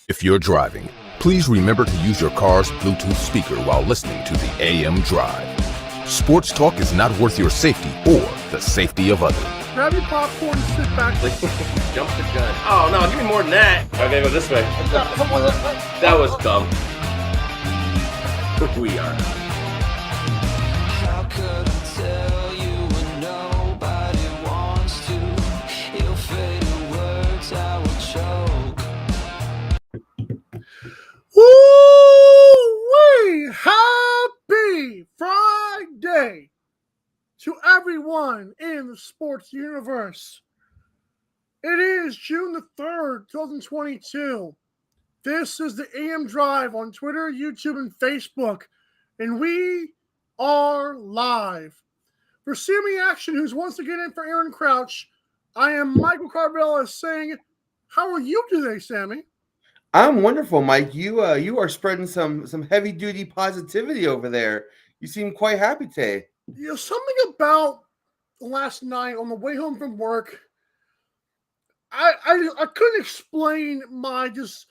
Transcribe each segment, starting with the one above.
If you're driving, please remember to use your car's Bluetooth speaker while listening to the AM Drive. Sports talk is not worth your safety or the safety of others. Grab your popcorn and sit back. Jump the gun. Oh, no, give me more than that. Okay, go this way. That was dumb. We are. How could I tell you when nobody wants to? Your fatal words I will choke. Woo-wee! Happy Friday to everyone in the sports universe. It is June the 3rd, 2022. This is the AM Drive on Twitter, YouTube, and Facebook, and we are live. For Sammy Action, who's once again in for Aaron Crouch, I am Michael Carvella saying, how are you today, Sammy? I'm wonderful, Mike. You are spreading some heavy duty positivity over there. You seem quite happy today. You know, something about last night on the way home from work, I couldn't explain my just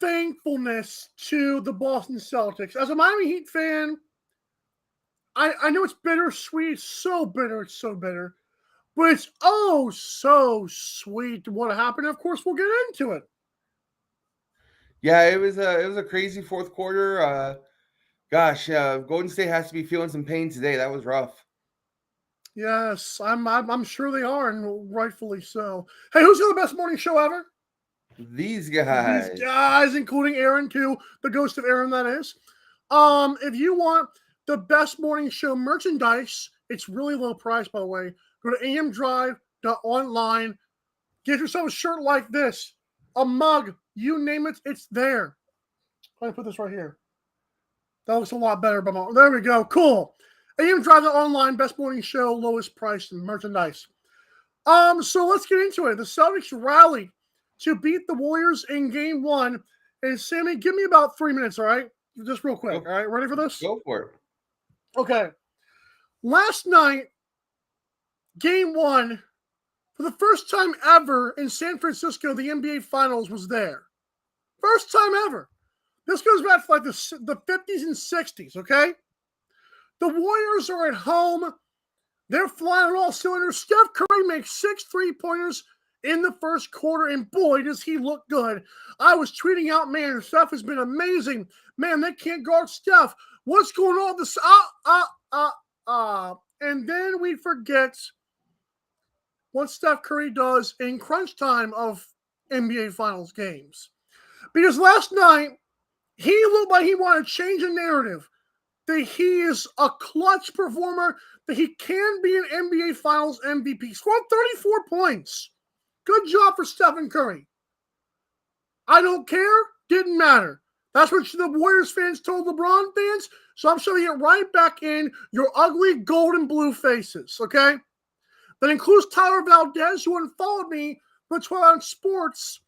thankfulness to the Boston Celtics. As a Miami Heat fan, I know it's bittersweet, so bitter, but it's oh so sweet what happened. Of course, we'll get into it. Yeah, it was a crazy fourth quarter. Golden State has to be feeling some pain today. That was rough. Yes, I'm sure they are, and rightfully so. Hey, who's got the best morning show ever? These guys. These guys, including Aaron too, the ghost of Aaron, that is. If you want the best morning show merchandise, it's really low price, by the way. Go to amdrive.online. Get yourself a shirt like this, a mug, you name it, it's there. I'm gonna put this right here. That looks a lot better, but there we go. Cool. amdrive.online, best morning show, lowest price and merchandise. So let's get into it. The Celtics rallied to beat the Warriors in game one. And Sammy, give me about 3 minutes, all right? Just real quick. All right, ready for this? Go for it. Okay. Last night, game one, for the first time ever in San Francisco, the NBA Finals was there. First time ever. This goes back to like the 50s and 60s, okay? The Warriors are at home. They're flying on all cylinders. Steph Curry makes 6 3-pointers in the first quarter, and boy, does he look good. I was tweeting out, man, Steph has been amazing. Man, they can't guard Steph. What's going on? This And then we forget what Steph Curry does in crunch time of NBA Finals games. Because last night, he looked like he wanted to change the narrative, that he is a clutch performer, that he can be an NBA Finals MVP. Scored 34 points. Good job for Stephen Curry. I don't care. Didn't matter. That's what the Warriors fans told LeBron fans. So I'm shoving it right back in your ugly gold and blue faces, okay? That includes Tyler Valdez, who unfollowed me from 12 Ounce Sports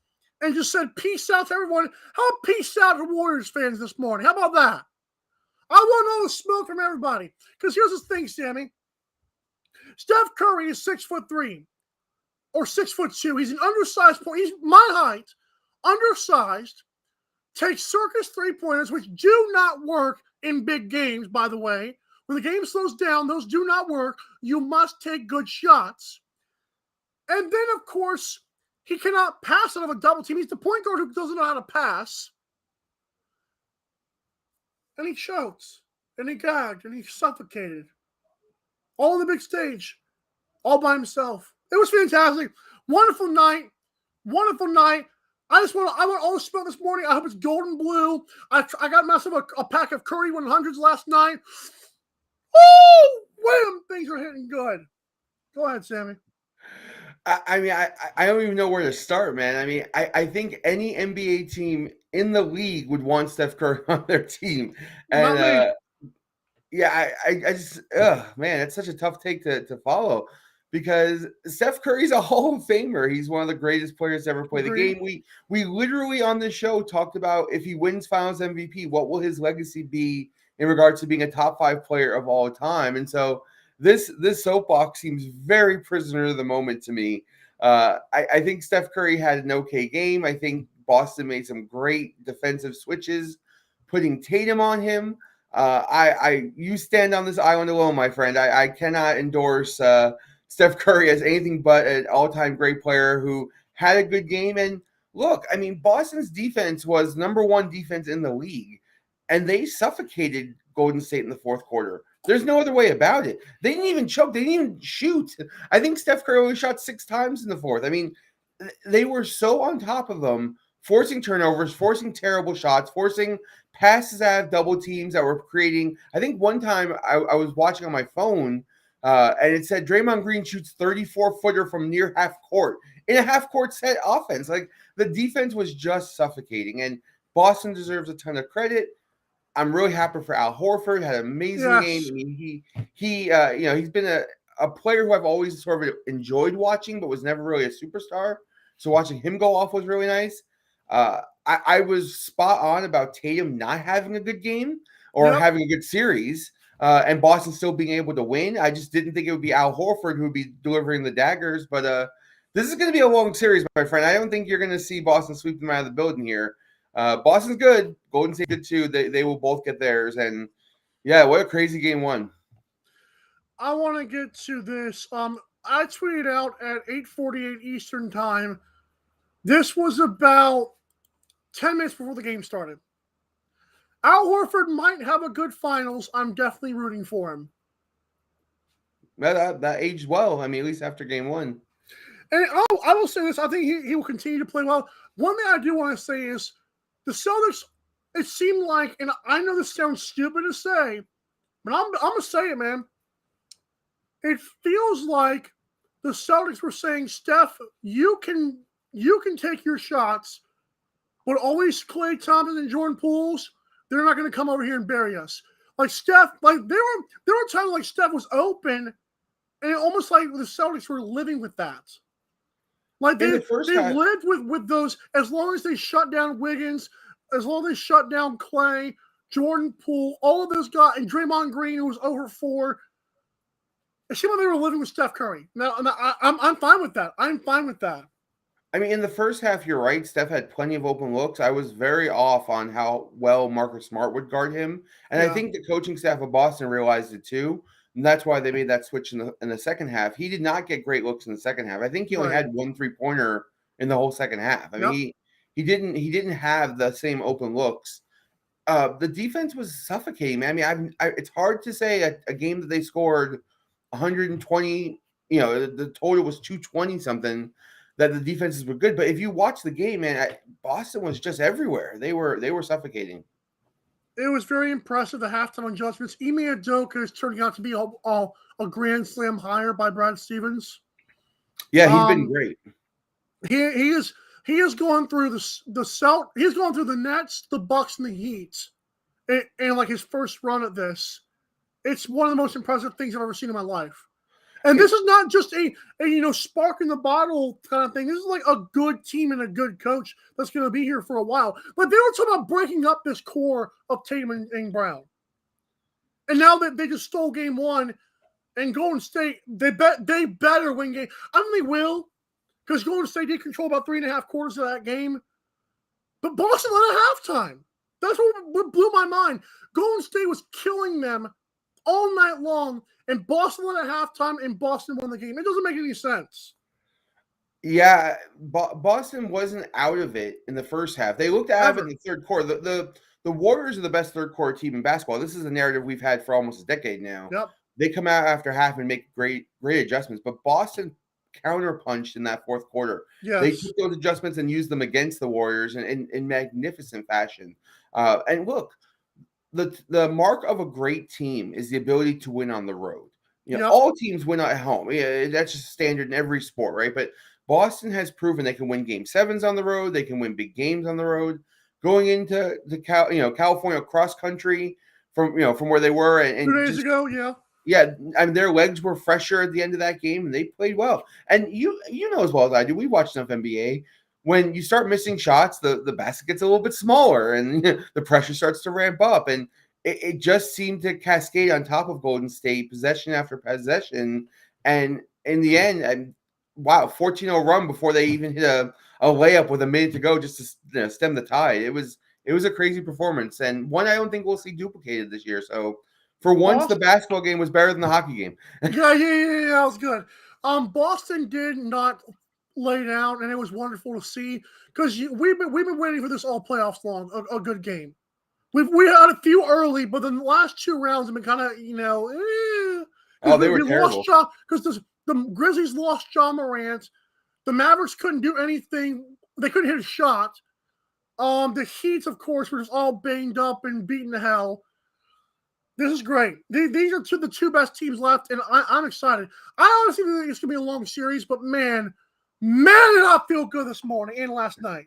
and just said peace out to everyone. How about peace out to Warriors fans this morning? How about that? I want all the smoke from everybody. Because here's the thing, Sammy. Steph Curry is 6'3" or 6'2". He's an undersized point. He's my height, undersized, takes circus 3-pointers, which do not work in big games, by the way. When the game slows down, those do not work. You must take good shots. And then, of course, he cannot pass out of a double team. He's the point guard who doesn't know how to pass. And he choked, and he gagged, and he suffocated. All on the big stage, all by himself. It was fantastic. Wonderful night. Wonderful night. I want all the smoke this morning. I hope it's golden blue. I got myself a pack of Curry 100s last night. Oh, wham! Things are hitting good. Go ahead, Sammy. I don't even know where to start, man. I mean, I think any NBA team in the league would want Steph Curry on their team. And I just, man, it's such a tough take to follow because Steph Curry's a Hall of Famer. He's one of the greatest players to ever play the game. We literally on this show talked about if he wins Finals MVP, what will his legacy be in regards to being a top 5 player of all time? And so this soapbox seems very prisoner of the moment to me. I think Steph Curry had an okay game. I think Boston made some great defensive switches, putting Tatum on him. You stand on this island alone, my friend. I cannot endorse Steph Curry as anything but an all-time great player who had a good game. And look, I mean, Boston's defense was number one defense in the league, and they suffocated Golden State in the fourth quarter. There's no other way about it. They didn't even choke. They didn't even shoot. I think Steph Curry only shot 6 times in the fourth. I mean, they were so on top of them, forcing turnovers, forcing terrible shots, forcing passes out of double teams that were creating. I think one time I was watching on my phone, and it said Draymond Green shoots 34-footer from near half court in a half court set offense. Like, the defense was just suffocating, and Boston deserves a ton of credit. I'm really happy for Al Horford. Had an amazing game. I mean, he's been a player who I've always sort of enjoyed watching, but was never really a superstar. So watching him go off was really nice. I was spot on about Tatum not having a good game or having a good series, and Boston still being able to win. I just didn't think it would be Al Horford who would be delivering the daggers. But this is going to be a long series, my friend. I don't think you're going to see Boston sweep them out of the building here. Boston's good. Golden State good too. They will both get theirs. And yeah, what a crazy game one. I want to get to this. I tweeted out at 8:48 Eastern time. This was about 10 minutes before the game started. Al Horford might have a good finals. I'm definitely rooting for him. That aged well. I mean, at least after game one. And I will say this. I think he will continue to play well. One thing I do want to say is the Celtics, it seemed like, and I know this sounds stupid to say, but I'm going to say it, man. It feels like the Celtics were saying, Steph, you can take your shots, but always Klay Thompson and Jordan Pools, they're not going to come over here and bury us. Like Steph, like there were times like Steph was open, and it almost like the Celtics were living with that. Like they lived with those, as long as they shut down Wiggins, as long as they shut down Klay, Jordan Poole, all of those guys, and Draymond Green, who was over 4. It seemed like they were living with Steph Curry. Now I'm fine with that. I'm fine with that. I mean, in the first half, you're right. Steph had plenty of open looks. I was very off on how well Marcus Smart would guard him. And I think the coaching staff of Boston realized it too. And that's why they made that switch in the second half. He did not get great looks in the second half. I think he only had 1 3-pointer in the whole second half. I mean, he didn't have the same open looks. The defense was suffocating, man. I mean, it's hard to say a game that they scored 120, the total was 220 something, that the defenses were good. But if you watch the game, man, Boston was just everywhere. They were suffocating. It was very impressive, the halftime adjustments. Ime Udoka is turning out to be a Grand Slam hire by Brad Stevens. Yeah, he's been great. He is going through he's going through the Nets, the Bucks, and the Heat, and like his first run at this. It's one of the most impressive things I've ever seen in my life. And this is not just a spark in the bottle kind of thing. This is like a good team and a good coach that's going to be here for a while. But they were talking about breaking up this core of Tatum and Brown. And now that they just stole game one, and Golden State, they better win game. I don't think they will, because Golden State did control about 3.5 quarters of that game. But Boston won at halftime. That's what blew my mind. Golden State was killing them all night long, and Boston won at halftime, and Boston won the game. It doesn't make any sense. Yeah, Boston wasn't out of it in the first half. They looked out of it in the third quarter. The Warriors are the best third quarter team in basketball. This is a narrative we've had for almost a decade now. Yep. They come out after half and make great adjustments, but Boston counterpunched in that fourth quarter. Yes. They took those adjustments and used them against the Warriors in magnificent fashion. And look, the mark of a great team is the ability to win on the road. All teams win at home. Yeah, that's just standard in every sport, right? But Boston has proven they can win game 7s on the road. They can win big games on the road. Going into California cross country from where they were and 2 days ago, yeah. Yeah, I mean, their legs were fresher at the end of that game, and they played well. And you know as well as I do, we watched enough NBA. When you start missing shots, the basket gets a little bit smaller, and the pressure starts to ramp up. And it just seemed to cascade on top of Golden State, possession after possession. And in the end, wow, 14-0 run before they even hit a layup with a minute to go just to stem the tide. It was a crazy performance, and one I don't think we'll see duplicated this year. So for once, the basketball game was better than the hockey game. Yeah, that was good. Boston did not lay down, and it was wonderful to see because we've been waiting for this all playoffs long. A good game. We had a few early, but then the last 2 rounds have been kind of they were terrible because the Grizzlies lost John Morant. The Mavericks couldn't do anything. They couldn't hit a shot. The Heat, of course, were just all banged up and beaten to hell. This is great. These are the 2 best teams left, and I'm excited. I honestly think it's going to be a long series, but man, did I feel good this morning and last night.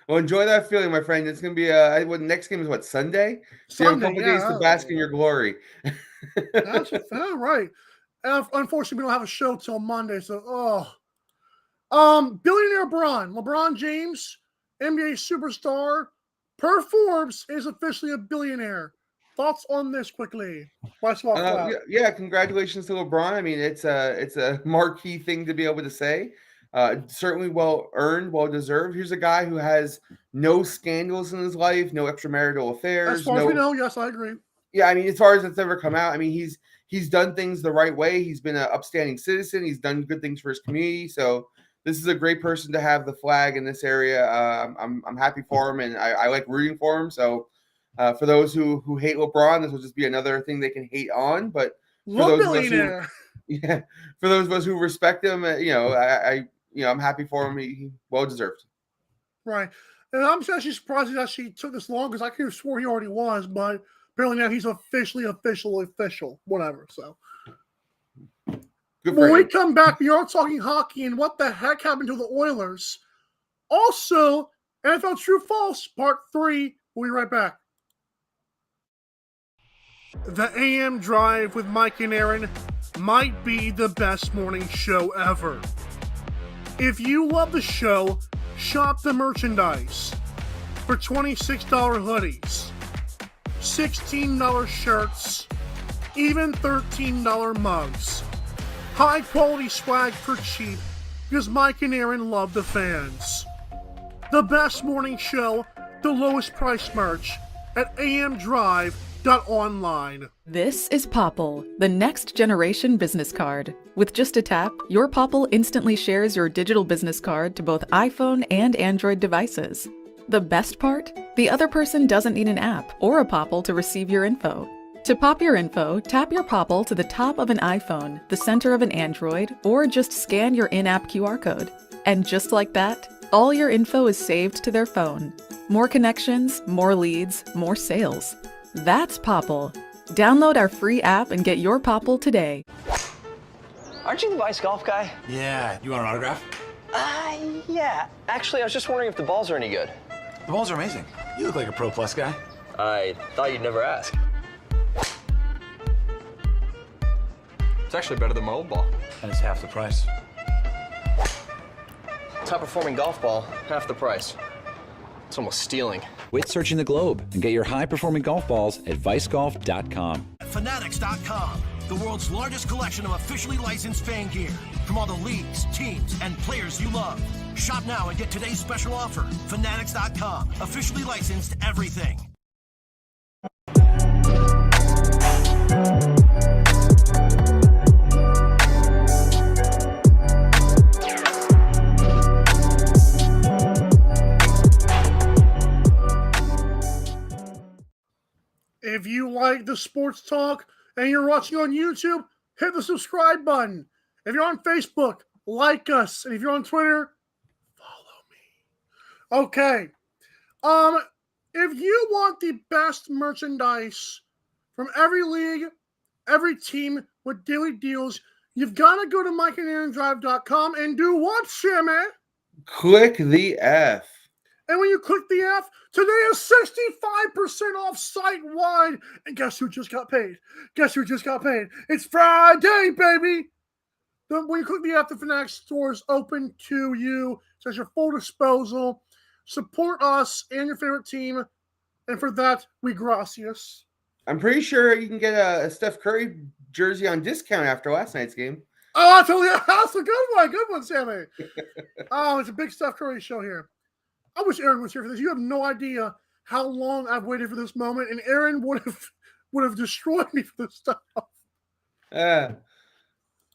Well, enjoy that feeling, my friend. It's going to be the next game is what, Sunday? So you have a couple days to bask in your glory. That's right. Unfortunately, we don't have a show till Monday, so billionaire LeBron James, NBA superstar, per Forbes, is officially a billionaire. Thoughts on this quickly? Yeah, congratulations to LeBron. I mean, it's a marquee thing to be able to say. Certainly well earned, well deserved. Here's a guy who has no scandals in his life, no extramarital affairs. As far as we know, yes, I agree. Yeah, I mean, as far as it's ever come out, I mean, he's done things the right way. He's been an upstanding citizen. He's done good things for his community. So this is a great person to have the flag in this area. I'm happy for him, and I like rooting for him. So for those who hate LeBron, this will just be another thing they can hate on. But for those of us who respect him, I'm happy for him. He well deserved. Right, and I'm actually surprised he actually took this long because I could have swore he already was, but apparently now he's official. Whatever. So. When we come back, we are talking hockey and what the heck happened to the Oilers. Also, NFL True False, Part 3. We'll be right back. The AM Drive with Mike and Aaron might be the best morning show ever. If you love the show, shop the merchandise. For $26 hoodies, $16 shirts, even $13 mugs. High quality swag for cheap because Mike and Aaron love the fans. The best morning show, the lowest price merch at amdrive.online. This is Popple, the next generation business card. With just a tap, your Popple instantly shares your digital business card to both iPhone and Android devices. The best part? The other person doesn't need an app or a Popple to receive your info. To pop your info, tap your Popple to the top of an iPhone, the center of an Android, or just scan your in-app QR code. And just like that, all your info is saved to their phone. More connections, more leads, more sales. That's Popple. Download our free app and get your Popple today. Aren't you the Vice Golf guy? Yeah. You want an autograph? Yeah. Actually, I was just wondering if the balls are any good. The balls are amazing. You look like a Pro Plus guy. I thought you'd never ask. It's actually better than my old ball. And it's half the price. Top performing golf ball, half the price. It's almost stealing. Quit searching the globe and get your high-performing golf balls at vicegolf.com. Fanatics.com, the world's largest collection of officially licensed fan gear from all the leagues, teams, and players you love. Shop now and get today's special offer. Fanatics.com, officially licensed everything. If you like the sports talk and you're watching on YouTube, hit the subscribe button. If you're on Facebook, like us. And if you're on Twitter, follow me. Okay. If you want the best merchandise from every league, every team with daily deals, you've got to go to MikeandAaronDrive.com and do what, Sammy? Click the F. And when you click the F, today is 65% off site-wide. And guess who just got paid? It's Friday, baby. When you click the F, the Fanatics store is open to you. It's at your full disposal. Support us and your favorite team And for that, we gracias. I'm pretty sure you can get a Steph Curry jersey on discount after last night's game. Oh, I totally, that's a good one, Sammy. Oh, it's a big Steph Curry show here. I wish Aaron was here for this. You have no idea how long I've waited for this moment, and Aaron would have destroyed me for this stuff.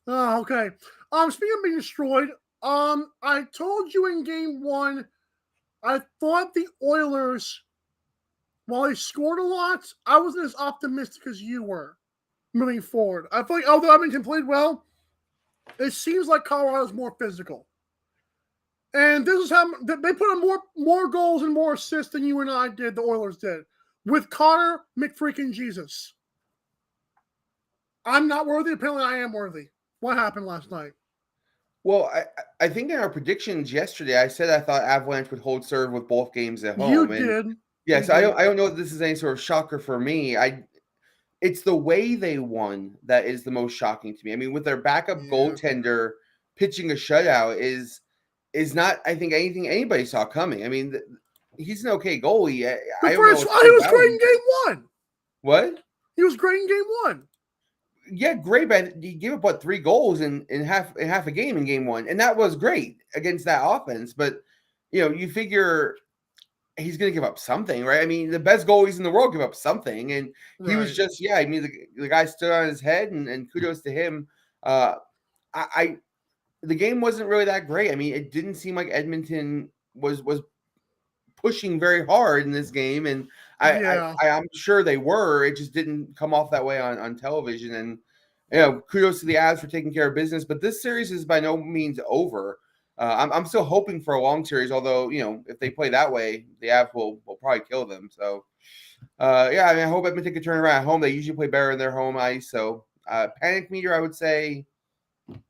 Oh, okay. Speaking of being destroyed, I told you in game 1, I thought the Oilers, while they scored a lot, I wasn't as optimistic as you were moving forward. I feel like although Edmonton played well, it seems like Colorado's more physical. And this is how they put in more goals and more assists than you and I did, the Oilers did. With Connor McFreaking Jesus. I'm not worthy. Apparently I am worthy. What happened last night? Well, I think in our predictions yesterday, I said I thought Avalanche would hold serve with both games at home. You did. Yes, I don't know if this is any sort of shocker for me. It's the way they won that is the most shocking to me. I mean, with their backup goaltender pitching a shutout is not, I think, anything anybody saw coming. I mean, he's an okay goalie. He was great in game 1. What? He was great in game 1. Yeah, great, but he gave up 3 goals in half a game in game 1, and that was great against that offense. But you figure he's going to give up something, right? I mean, the best goalies in the world give up something, and he was just I mean, the guy stood on his head, and kudos to him. The game wasn't really that great. I mean, it didn't seem like Edmonton was pushing very hard in this game, and I'm sure they were. It just didn't come off that way on television. And kudos to the Avs for taking care of business. But this series is by no means over. I'm still hoping for a long series. Although if they play that way, the Avs will probably kill them. So I mean, I hope Edmonton can turn around at home. They usually play better in their home ice. So panic meter, I would say,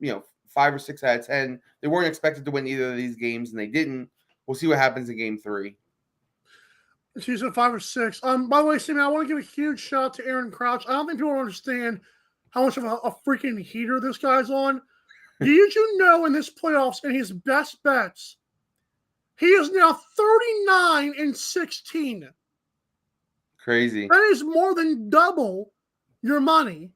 5 or 6 out of 10. They weren't expected to win either of these games, and they didn't. We'll see what happens in game 3. She's at 5 or 6. By the way, Sammy, I want to give a huge shout out to Aaron Crouch. I don't think people understand how much of a freaking heater this guy's on. Did you know in this playoffs, in his best bets, he is now 39-16. Crazy. That is more than double your money.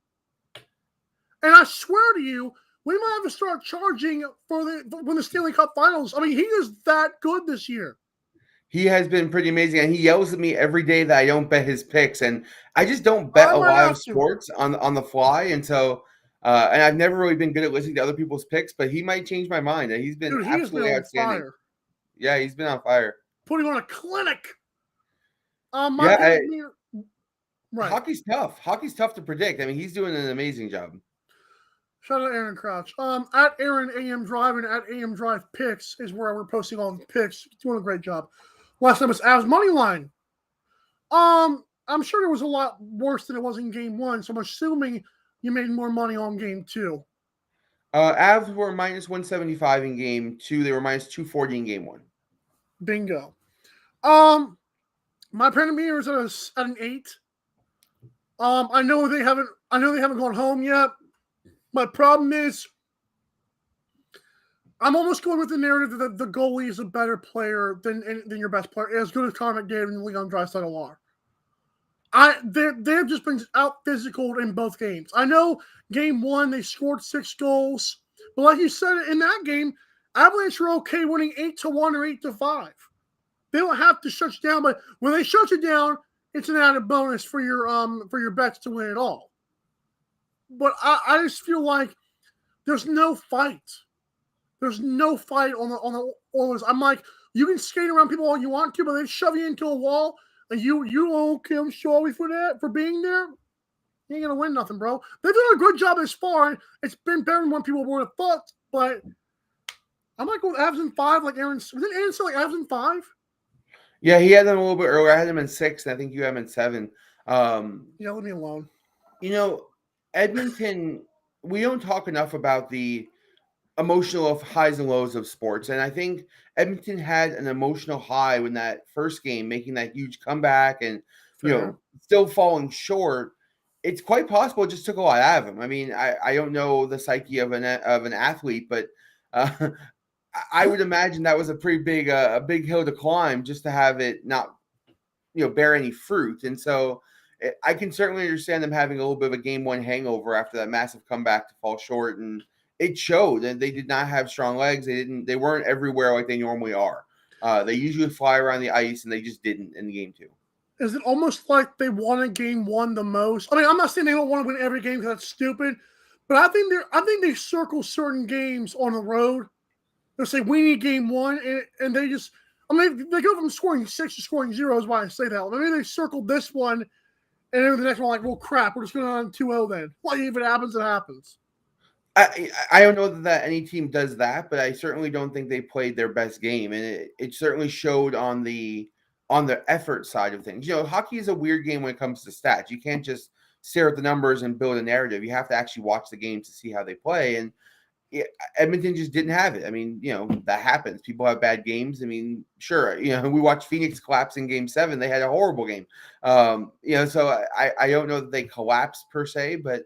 And I swear to you, we might have to start charging for when the Stanley Cup Finals. I mean, he is that good this year. He has been pretty amazing, and he yells at me every day that I don't bet his picks, and I just don't bet a lot of sports on the fly. And so, and I've never really been good at listening to other people's picks, but he might change my mind. And he's been absolutely outstanding. Fire. Yeah, he's been on fire. Putting on a clinic. Right. Hockey's tough. Hockey's tough to predict. I mean, he's doing an amazing job. Shout out to Aaron Crouch. At Aaron AM Drive and at AM Drive Picks is where we're posting all the picks. He's doing a great job. Last time was Avs money line. I'm sure it was a lot worse than it was in game 1, so I'm assuming you made more money on game 2. Avs were minus 175 in game 2. They were minus 240 in game 1. Bingo. My panic meter is at an 8. I know they haven't gone home yet. My problem is, I'm almost going with the narrative that the goalie is a better player than your best player, as good as Connor McDavid and Leon Draisaitl are. They've just been out physical in both games. I know game 1 they scored 6 goals, but like you said in that game, Avalanche were okay winning 8-1 or 8-5. They don't have to shut you down, but when they shut you down, it's an added bonus for your bets to win it all. But I just feel like there's no fight. There's no fight on the Oilers. I'm like, you can skate around people all you want to, but they shove you into a wall, and you okay, I'm sorry for that, for being there. You ain't gonna win nothing, bro. They've done a good job this far. It's been better than what people would have thought, but I'm like with Avs in 5, like Aaron. Didn't Aaron say like Avs in 5? Yeah, he had them a little bit earlier. I had them in 6, and I think you had them in 7. Yeah, leave me alone. Edmonton, we don't talk enough about the emotional highs and lows of sports. And I think Edmonton had an emotional high when that first game, making that huge comeback and, still falling short. It's quite possible it just took a lot out of him. I mean, I don't know the psyche of an athlete, but I would imagine that was a pretty big, a big hill to climb just to have it not, bear any fruit. And so I can certainly understand them having a little bit of a game one hangover after that massive comeback to fall short. And it showed that they did not have strong legs. They weren't everywhere like they normally are. They usually fly around the ice, and they just didn't in the game 2. Is it almost like they wanted game 1 the most? I mean, I'm not saying they don't want to win every game because that's stupid, but I think they circle certain games on the road. They'll say we need game 1, and they just, I mean, they go from scoring 6 to scoring 0 is why I say that. Maybe they circled this one, and then the next one like, well, crap, we're just going on 2-0 then. Well, if it happens, it happens. I don't know that any team does that, but I certainly don't think they played their best game, and it certainly showed on the effort side of things. Hockey is a weird game when it comes to stats. You can't just stare at the numbers and build a narrative. You have to actually watch the game to see how they play, and Edmonton just didn't have it. I mean, that happens. People have bad games. I mean, sure, we watched Phoenix collapse in Game 7. They had a horrible game. So I don't know that they collapsed per se, but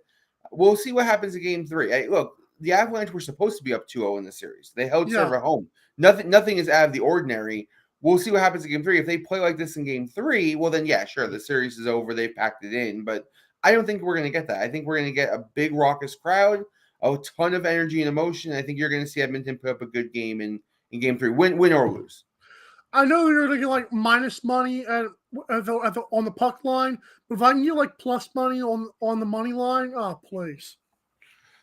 we'll see what happens in Game 3. Look, the Avalanche were supposed to be up 2-0 in the series. They held serve at home. Nothing is out of the ordinary. We'll see what happens in Game 3. If they play like this in Game 3, well, then, yeah, sure, the series is over. They packed it in. But I don't think we're going to get that. I think we're going to get a big, raucous crowd, a ton of energy and emotion. I think you're going to see Edmonton put up a good game in Game 3, win or lose. I know you're looking like minus money on the puck line, but if I can get like plus money on the money line, oh please.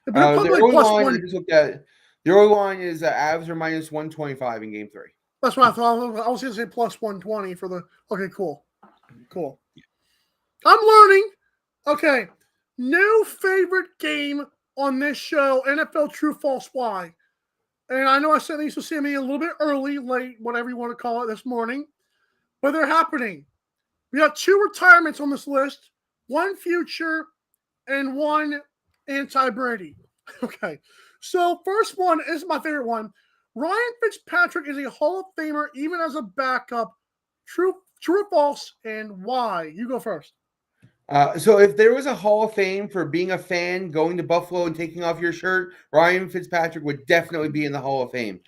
The early line is Avs are minus 125 in Game 3. That's what I thought. I was going to say plus 120 for the. Okay, cool. I'm learning. Okay, new favorite game on this show: NFL True False Why. And I know I said these to Sammy a little bit early, late, whatever you want to call it this morning, but they're happening. We got 2 retirements on this list, 1 future and 1 anti-Brady. Okay, so first one is my favorite one. Ryan Fitzpatrick is a Hall of Famer even as a backup. True or false, and why? You go first. So if there was a Hall of Fame for being a fan, going to Buffalo and taking off your shirt, Ryan Fitzpatrick would definitely be in the Hall of Fame.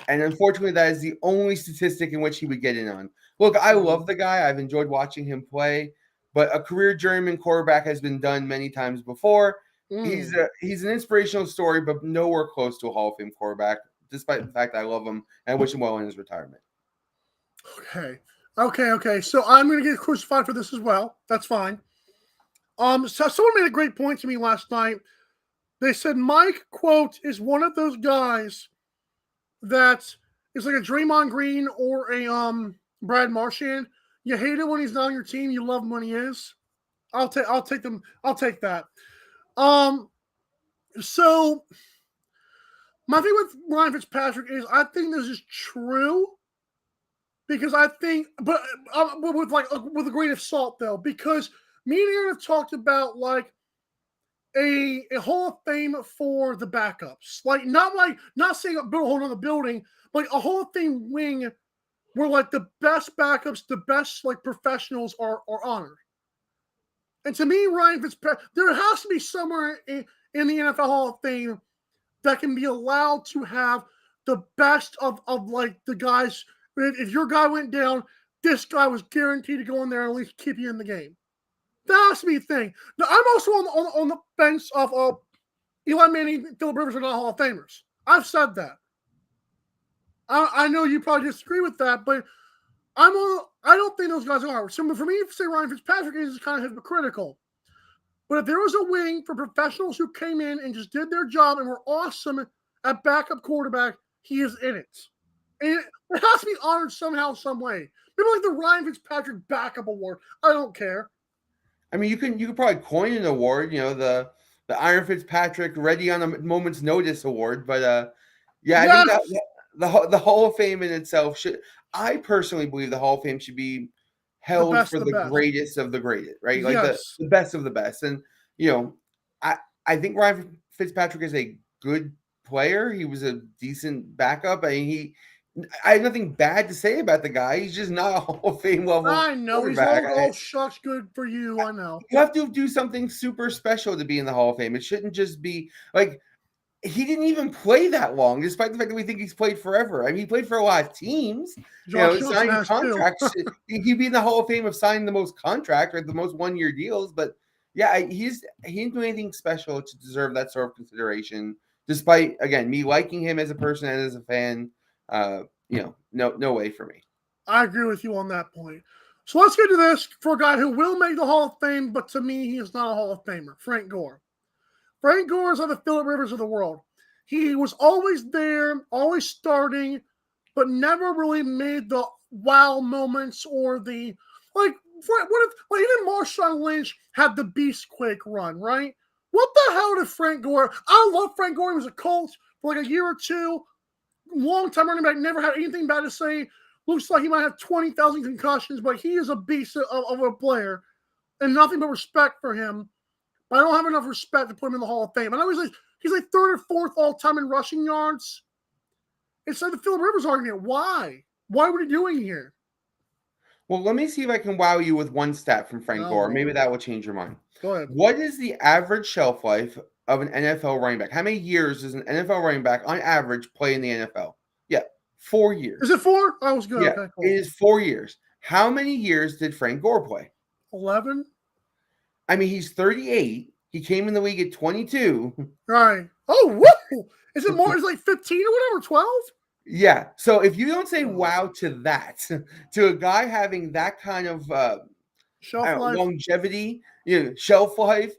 And unfortunately, that is the only statistic in which he would get in on. Look, I love the guy. I've enjoyed watching him play. But a career journeyman quarterback has been done many times before. He's an inspirational story, but nowhere close to a Hall of Fame quarterback, despite the fact I love him and I wish him well in his retirement. Okay. So I'm going to get crucified for this as well. That's fine. So someone made a great point to me last night. They said Mike, quote, is one of those guys that is like a Draymond Green or a Brad Marchand. You hate it when he's not on your team. You love him when he is. I'll take that. So my thing with Ryan Fitzpatrick is I think this is true because I think, but with a grain of salt though, because me and Aaron have talked about like a Hall of Fame for the backups, not saying build a whole other building, like a Hall of Fame wing where like the best backups, the best like professionals are honored. And to me, Ryan Fitzpatrick, there has to be somewhere in the NFL Hall of Fame that can be allowed to have the best of like the guys. If your guy went down, this guy was guaranteed to go in there and at least keep you in the game. That has to be a thing. Now, I'm also on the fence of Eli Manning, Philip Rivers are not Hall of Famers. I've said that. I know you probably disagree with that, but I don't think those guys are. So for me, to say Ryan Fitzpatrick is kind of hypocritical. But if there was a wing for professionals who came in and just did their job and were awesome at backup quarterback, he is in it. And it has to be honored somehow, some way. Maybe like the Ryan Fitzpatrick Backup Award. I don't care. I mean, you could probably coin an award, the Iron Fitzpatrick Ready on a Moment's Notice Award. But I think that the Hall of Fame in itself should. I personally believe the Hall of Fame should be held for the greatest of the greatest, right? Like the best of the best. And I think Ryan Fitzpatrick is a good player. He was a decent backup. I mean, I have nothing bad to say about the guy. He's just not a Hall of Fame level. I know. He's all shucks good for you. I know. You have to do something super special to be in the Hall of Fame. It shouldn't just be like he didn't even play that long, despite the fact that we think he's played forever. I mean, he played for a lot of teams, Josh Johnson signing has too. contracts. He'd be in the Hall of Fame of signing the most contract or the most one-year deals. But yeah, he didn't do anything special to deserve that sort of consideration. Despite, again, me liking him as a person and as a fan, no way for me. I agree with you on that point. So let's get to this for a guy who will make the Hall of Fame, but to me, he is not a Hall of Famer, Frank Gore. Frank Gore is like the Phillip Rivers of the world. He was always there, always starting, but never really made the wow moments or the what if even Marshawn Lynch had the Beastquake run, right? What the hell did Frank Gore? I love Frank Gore. He was a Colt for like a year or two. Long time running back, never had anything bad to say. Looks like he might have 20,000 concussions, but he is a beast of a player, and nothing but respect for him. But I don't have enough respect to put him in the Hall of Fame. I know he's like third or fourth all time in rushing yards. It's like the Phillip Rivers argument. Why? Why are we doing here? Well, let me see if I can wow you with one stat from Frank Gore. Maybe that will change your mind. Go ahead. What is the average shelf life of an NFL running back? How many years does an NFL running back on average play in the NFL? Yeah, 4 years. Is it 4? I was good. Yeah, Okay, cool. it is 4 years. How many years did Frank Gore play? 11. I mean, he's 38. He came in the league at 22. Right. Oh, whoa! Is it more? Is it like 15 or whatever? 12? Yeah. So if you don't say wow to that, to a guy having that kind of shelf life, longevity, shelf life,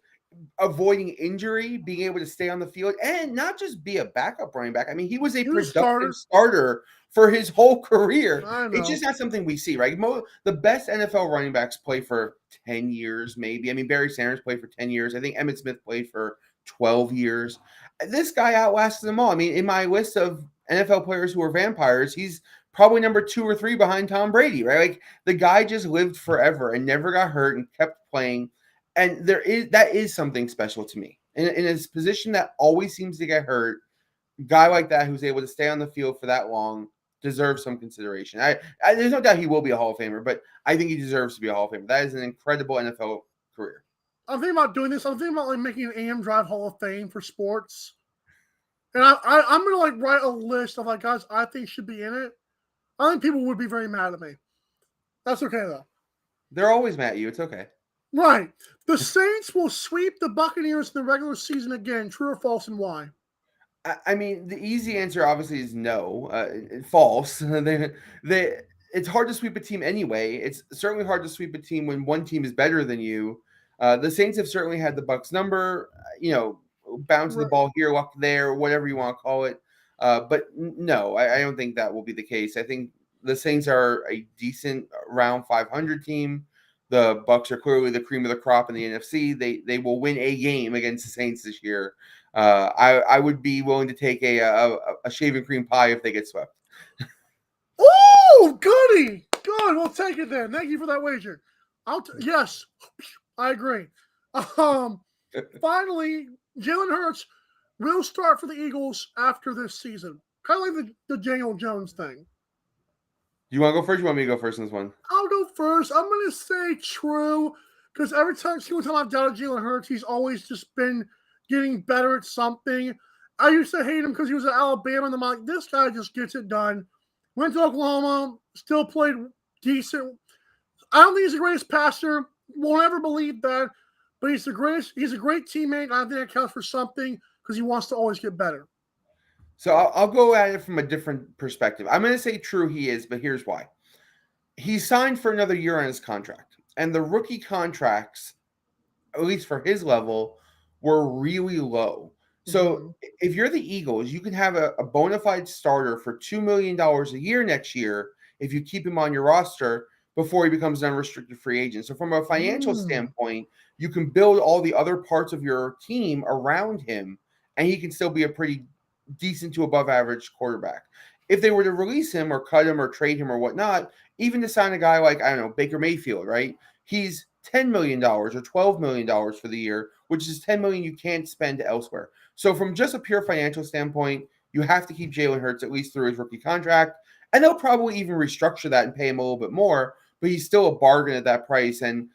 avoiding injury, being able to stay on the field, and not just be a backup running back. I mean, he was a productive starter for his whole career. It's just not something we see, right? The best NFL running backs play for 10 years, maybe. I mean, Barry Sanders played for 10 years. I think Emmitt Smith played for 12 years. This guy outlasted them all. I mean, in my list of NFL players who are vampires, he's probably number 2 or 3 behind Tom Brady, right? Like, the guy just lived forever and never got hurt and kept playing. And that is something special to me. In his position that always seems to get hurt, a guy like that who's able to stay on the field for that long deserves some consideration. There's no doubt he will be a Hall of Famer, but I think he deserves to be a Hall of Famer. That is an incredible NFL career. I'm thinking about doing this. I'm thinking about like making an AM Drive Hall of Fame for sports. And I'm gonna like write a list of like guys I think should be in it. I think people would be very mad at me. That's okay though. They're always mad at you. It's okay. Right. The Saints will sweep the Buccaneers in the regular season again. True or false, and why? I mean, the easy answer obviously is no. False. It's hard to sweep a team anyway. It's certainly hard to sweep a team when one team is better than you. The Saints have certainly had the Bucs number. Bouncing the ball here, luck there, whatever you want to call it. But no, I don't think that will be the case. I think the Saints are a decent around 500 team. The Bucs are clearly the cream of the crop in the NFC. They will win a game against the Saints this year. I would be willing to take a shaving cream pie if they get swept. Oh, goody! Good, we'll take it then. Thank you for that wager. Yes, I agree. Finally, Jalen Hurts will start for the Eagles after this season. Kind of like the Daniel Jones thing. You want to go first? You want me to go first in this one? I'll go first. I'm going to say true because every time I've doubted Jalen Hurts, he's always just been getting better at something. I used to hate him because he was at Alabama, and I'm like, this guy just gets it done. Went to Oklahoma, still played decent. I don't think he's the greatest passer. Won't ever believe that. But he's the greatest. He's a great teammate. I think that counts for something because he wants to always get better. So I'll go at it from a different perspective. I'm going to say true he is, but here's why. He signed for another year on his contract. And the rookie contracts, at least for his level, were really low. So if you're the Eagles, you can have a bona fide starter for $2 million a year next year if you keep him on your roster before he becomes an unrestricted free agent. So from a financial standpoint, you can build all the other parts of your team around him, and he can still be a pretty decent to above average quarterback. If they were to release him or cut him or trade him or whatnot, even to sign a guy like, I don't know, Baker Mayfield, right? He's $10 million or $12 million for the year, which is $10 million you can't spend elsewhere. So from just a pure financial standpoint, you have to keep Jalen Hurts at least through his rookie contract, and they'll probably even restructure that and pay him a little bit more, but he's still a bargain at that price. And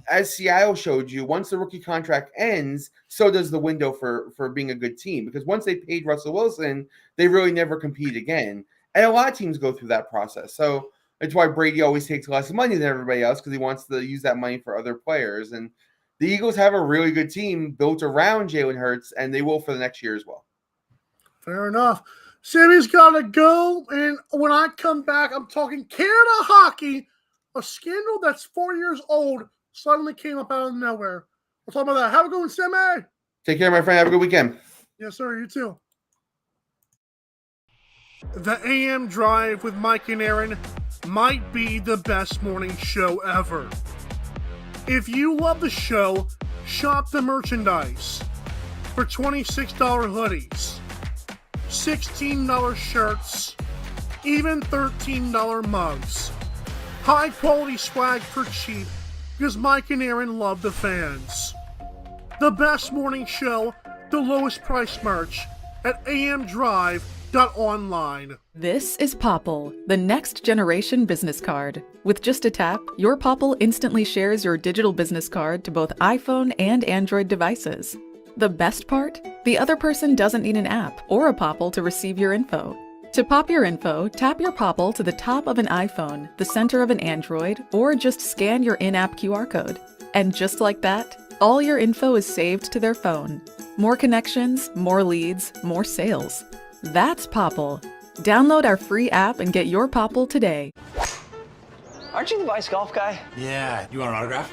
as Seattle showed you, once the rookie contract ends, so does the window for being a good team. Because once they paid Russell Wilson, they really never compete again. And a lot of teams go through that process. So that's why Brady always takes less money than everybody else, because he wants to use that money for other players. And the Eagles have a really good team built around Jalen Hurts, and they will for the next year as well. Fair enough. Sammy's got to go, and when I come back, I'm talking Canada hockey, a scandal that's 4 years old suddenly came up out of nowhere. We'll talk about that. Have a good one, Sammy. Take care, my friend. Have a good weekend. Yes, sir. You too. The AM Drive with Mike and Aaron might be the best morning show ever. If you love the show, shop the merchandise for $26 hoodies, $16 shirts, even $13 mugs. High quality swag for cheap because Mike and Aaron love the fans. The best morning show, the lowest price merch at amdrive.online. This is Popple, the next generation business card. With just a tap, your Popple instantly shares your digital business card to both iPhone and Android devices. The best part? The other person doesn't need an app or a Popple to receive your info. To pop your info, tap your Popple to the top of an iPhone, the center of an Android, or just scan your in-app QR code. And just like that, all your info is saved to their phone. More connections, more leads, more sales. That's Popple. Download our free app and get your Popple today. Aren't you the Vice Golf guy? Yeah, you want an autograph?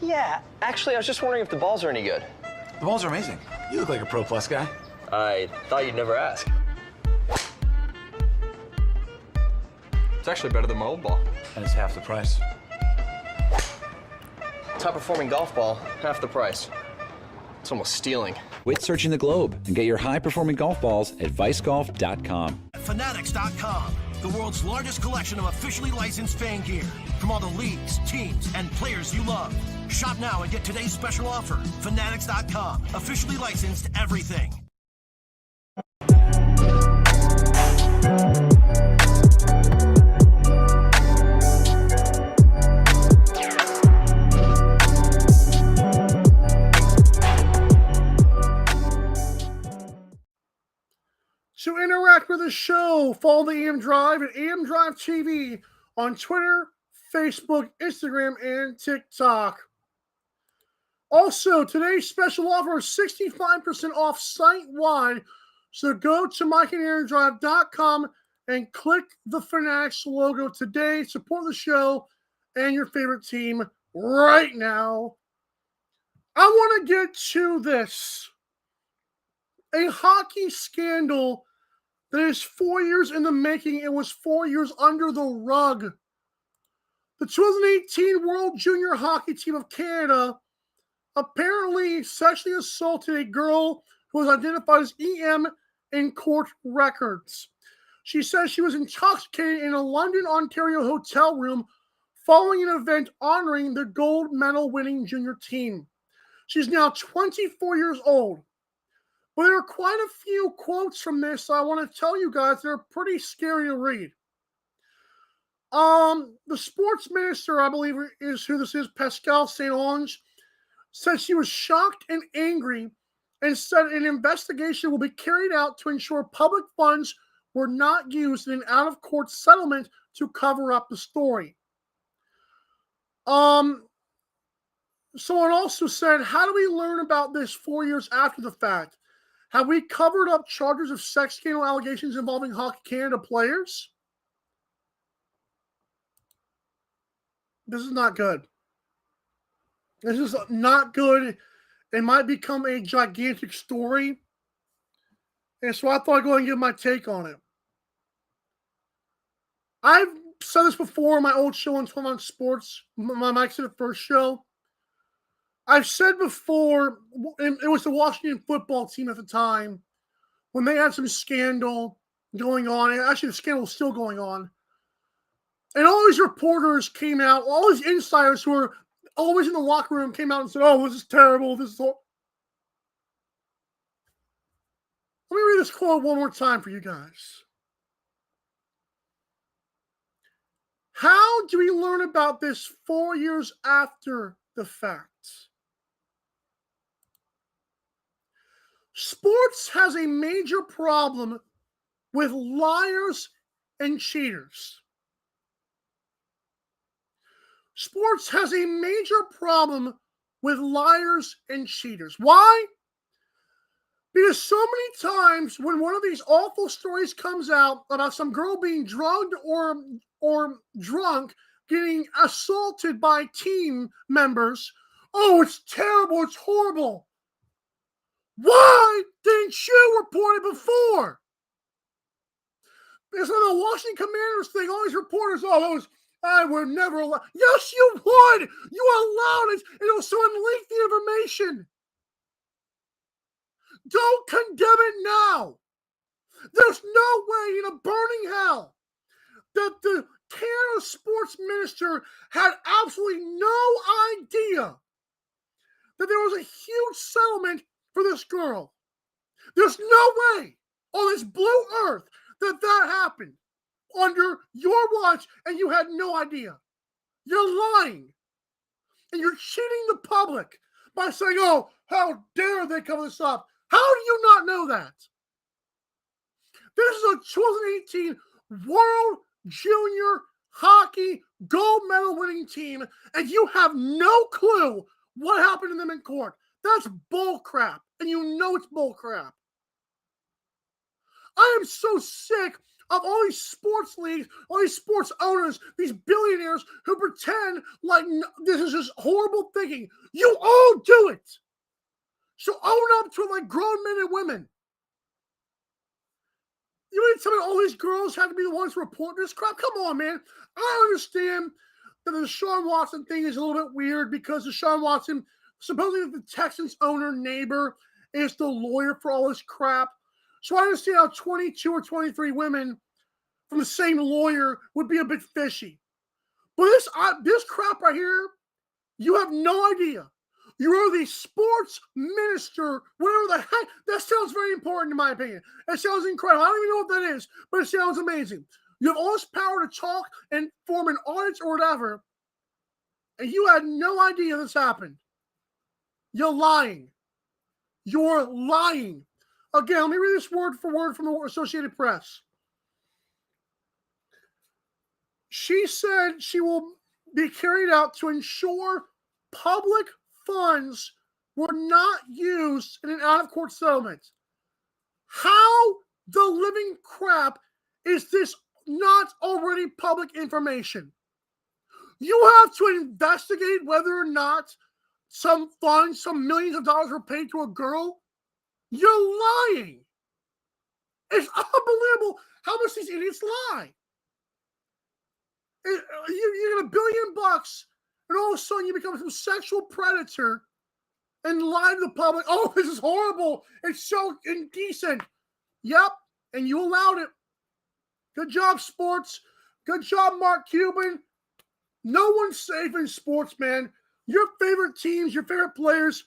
Yeah. Actually, I was just wondering if the balls are any good. The balls are amazing. You look like a Pro Plus guy. I thought you'd never ask. It's actually better than my old ball. And it's half the price. Top performing golf ball, half the price. It's almost stealing. Quit searching the globe and get your high-performing golf balls at vicegolf.com. Fanatics.com, the world's largest collection of officially licensed fan gear from all the leagues, teams, and players you love. Shop now and get today's special offer. Fanatics.com, officially licensed everything. To interact with the show, follow the AM Drive at AM Drive TV on Twitter, Facebook, Instagram, and TikTok. Also, today's special offer is 65% off site-wide, so go to mikeandaarondrive.com and click the Fanatics logo today. Support the show and your favorite team right now. I want to get to this. A hockey scandal that is 4 years in the making and was 4 years under the rug. The 2018 World Junior Hockey Team of Canada apparently sexually assaulted a girl who was identified as EM in court records. She says she was intoxicated in a London, Ontario hotel room following an event honoring the gold medal winning junior team. She's now 24 years old. But there are quite a few quotes from this I want to tell you guys that are pretty scary to read. The sports minister, I believe is who this is, Pascal Saint-Onge, said she was shocked and angry and said an investigation will be carried out to ensure public funds were not used in an out-of-court settlement to cover up the story. Someone also said, how do we learn about this 4 years after the fact? Have we covered up charges of sex scandal allegations involving Hockey Canada players? This is not good. This is not good. It might become a gigantic story. And so I thought I'd go ahead and give my take on it. I've said this before on my old show on 12 on Sports, my Mike said it first show. I've said before, it was the Washington football team at the time, when they had some scandal going on. And actually, the scandal was still going on. And all these reporters came out, all these insiders who were always in the locker room came out and said, oh, this is terrible. This is all. Let me read this quote one more time for you guys. How do we learn about this 4 years after the fact? Sports has a major problem with liars and cheaters. Sports has a major problem with liars and cheaters. Why? Because so many times when one of these awful stories comes out about some girl being drugged or drunk, getting assaulted by team members, oh, it's terrible, it's horrible. Why didn't you report it before? Because of the Washington Commanders thing, all these reporters, I would never allow. Yes, you would. You allowed it, and also leaked the information. Don't condemn it now. There's no way in a burning hell that the Canada sports minister had absolutely no idea that there was a huge settlement for this girl. There's no way on this blue earth that happened under your watch and you had no idea. You're lying. And you're cheating the public by saying, oh, how dare they cover this up? How do you not know that? This is a 2018 World Junior Hockey gold medal winning team, and you have no clue what happened to them in court. That's bull crap, and you know it's bull crap. I am so sick of all these sports leagues, all these sports owners, these billionaires who pretend like this is just horrible thinking. You all do it. So own up to it like grown men and women. You mean to tell me all these girls have to be the ones to report this crap? Come on, man. I understand that the Deshaun Watson thing is a little bit weird because Deshaun Watson, supposedly the Texans owner neighbor, is the lawyer for all this crap. So I understand how 22 or 23 women from the same lawyer would be a bit fishy. But this crap right here, you have no idea. You're the sports minister, whatever the heck. That sounds very important in my opinion. That sounds incredible. I don't even know what that is, but it sounds amazing. You have all this power to talk and form an audit or whatever, and you had no idea this happened. You're lying. You're lying. Again, let me read this word for word from the Associated Press. She said she will be carried out to ensure public funds were not used in an out-of-court settlement. How the living crap is this not already public information? You have to investigate whether or not some funds, some millions of dollars were paid to a girl. You're lying. It's unbelievable how much these idiots lie. You get $1 billion, and all of a sudden you become some sexual predator and lie to the public. Oh, this is horrible. It's so indecent. Yep, and you allowed it. Good job, sports. Good job, Mark Cuban. No one's safe in sports, man. Your favorite teams, your favorite players,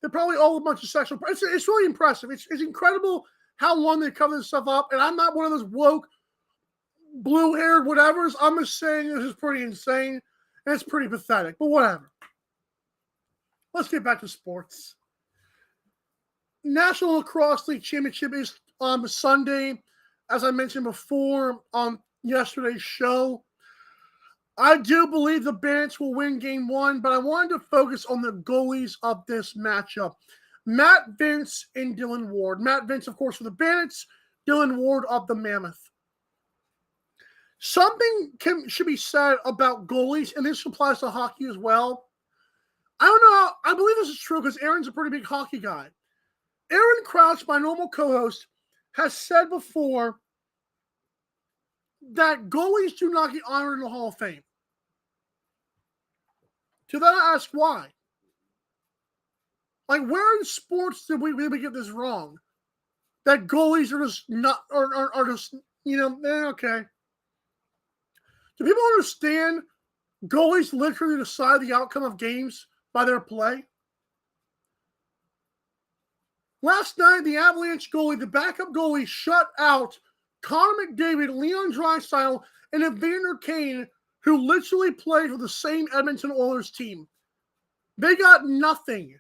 they're probably all a bunch of sexual. It's really impressive. It's incredible how long they cover this stuff up. And I'm not one of those woke, blue-haired whatevers. I'm just saying this is pretty insane. And it's pretty pathetic. But whatever. Let's get back to sports. National Lacrosse League Championship is on Sunday. As I mentioned before on yesterday's show, I do believe the Bandits will win game one, but I wanted to focus on the goalies of this matchup. Matt Vince and Dylan Ward. Matt Vince, of course, for the Bandits. Dylan Ward of the Mammoth. Something should be said about goalies, and this applies to hockey as well. I don't know. I believe this is true because Aaron's a pretty big hockey guy. Aaron Crouch, my normal co-host, has said before that goalies do not get honored in the Hall of Fame. To that I ask why. Like, where in sports did we get this wrong? That goalies are just not, are just, okay. Do people understand goalies literally decide the outcome of games by their play? Last night, the Avalanche goalie, the backup goalie, shut out Connor McDavid, Leon Draisaitl, and Evander Kane, who literally played for the same Edmonton Oilers team. They got nothing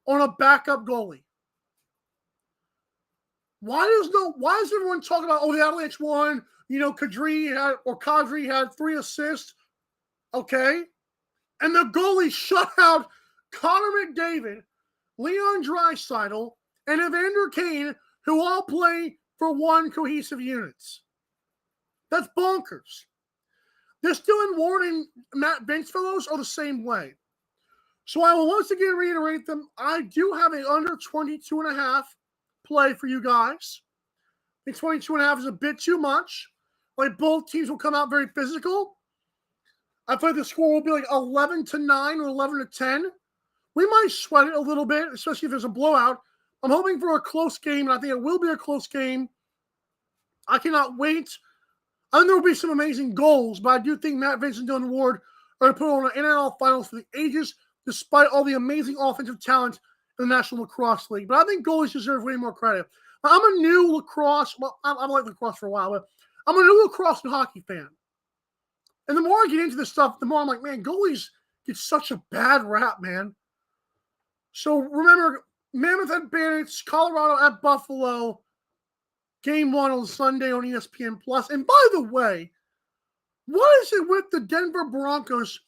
on a backup goalie. Why is everyone talking about, the Avalanche won, Kadri had 3 assists, okay? And the goalie shut out Connor McDavid, Leon Draisaitl, and Evander Kane, who all play for one cohesive units. That's bonkers. The Dylan Ward and Matt Benchfellows are the same way. So I will once again reiterate them. I do have a under 22.5 play for you guys. I think 22.5 is a bit too much. Like, both teams will come out very physical. I feel like the score will be like 11-9 or 11-10. We might sweat it a little bit, especially if there's a blowout. I'm hoping for a close game, and I think it will be a close game. I cannot wait. I think there will be some amazing goals, but I do think Matt Vincent and Dylan Ward are going to put on an NL Finals for the ages, despite all the amazing offensive talent in the National Lacrosse League. But I think goalies deserve way more credit. I'm a new lacrosse, I've liked lacrosse for a while, but I'm a new lacrosse and hockey fan. And the more I get into this stuff, the more I'm like, man, goalies get such a bad rap, man. So remember, Mammoth at Bandits, Colorado at Buffalo, Game 1 on Sunday on ESPN+. And by the way, what is it with the Denver Broncos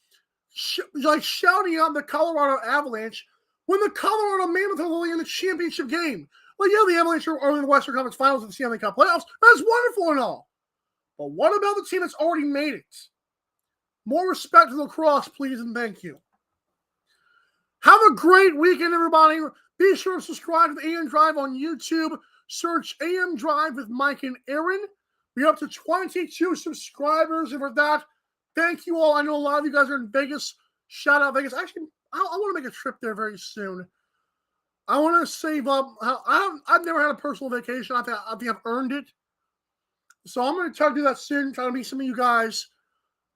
shouting out the Colorado Avalanche when the Colorado Mammoth are only in the championship game? Well, yeah, the Avalanche are in the Western Conference Finals of the Stanley Cup playoffs. That's wonderful and all. But what about the team that's already made it? More respect to lacrosse, please, and thank you. Have a great weekend, everybody. Be sure to subscribe to the AM Drive on YouTube. Search AM Drive with Mike and Aaron. We're up to 22 subscribers. And for that, thank you all. I know a lot of you guys are in Vegas. Shout out Vegas. Actually, I want to make a trip there very soon. I want to save up. I've never had a personal vacation. I think I've earned it. So I'm going to try to do that soon. Try to meet some of you guys.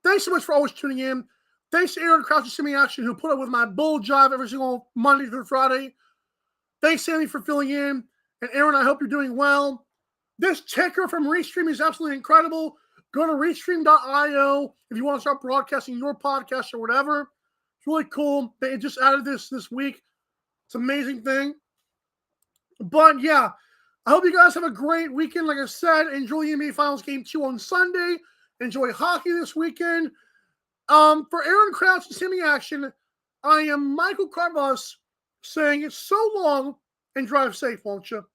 Thanks so much for always tuning in. Thanks to Aaron Crouch and Simi Action, who put up with my bull jive every single Monday through Friday. Thanks, Sammy, for filling in. And Aaron, I hope you're doing well. This ticker from Restream is absolutely incredible. Go to restream.io if you want to start broadcasting your podcast or whatever. It's really cool. They just added this week. It's an amazing thing. But yeah, I hope you guys have a great weekend. Like I said, enjoy the NBA Finals Game 2 on Sunday. Enjoy hockey this weekend. For Aaron Crouch and Simi Action, I am Michael Carvas saying it's so long and drive safe, won't you?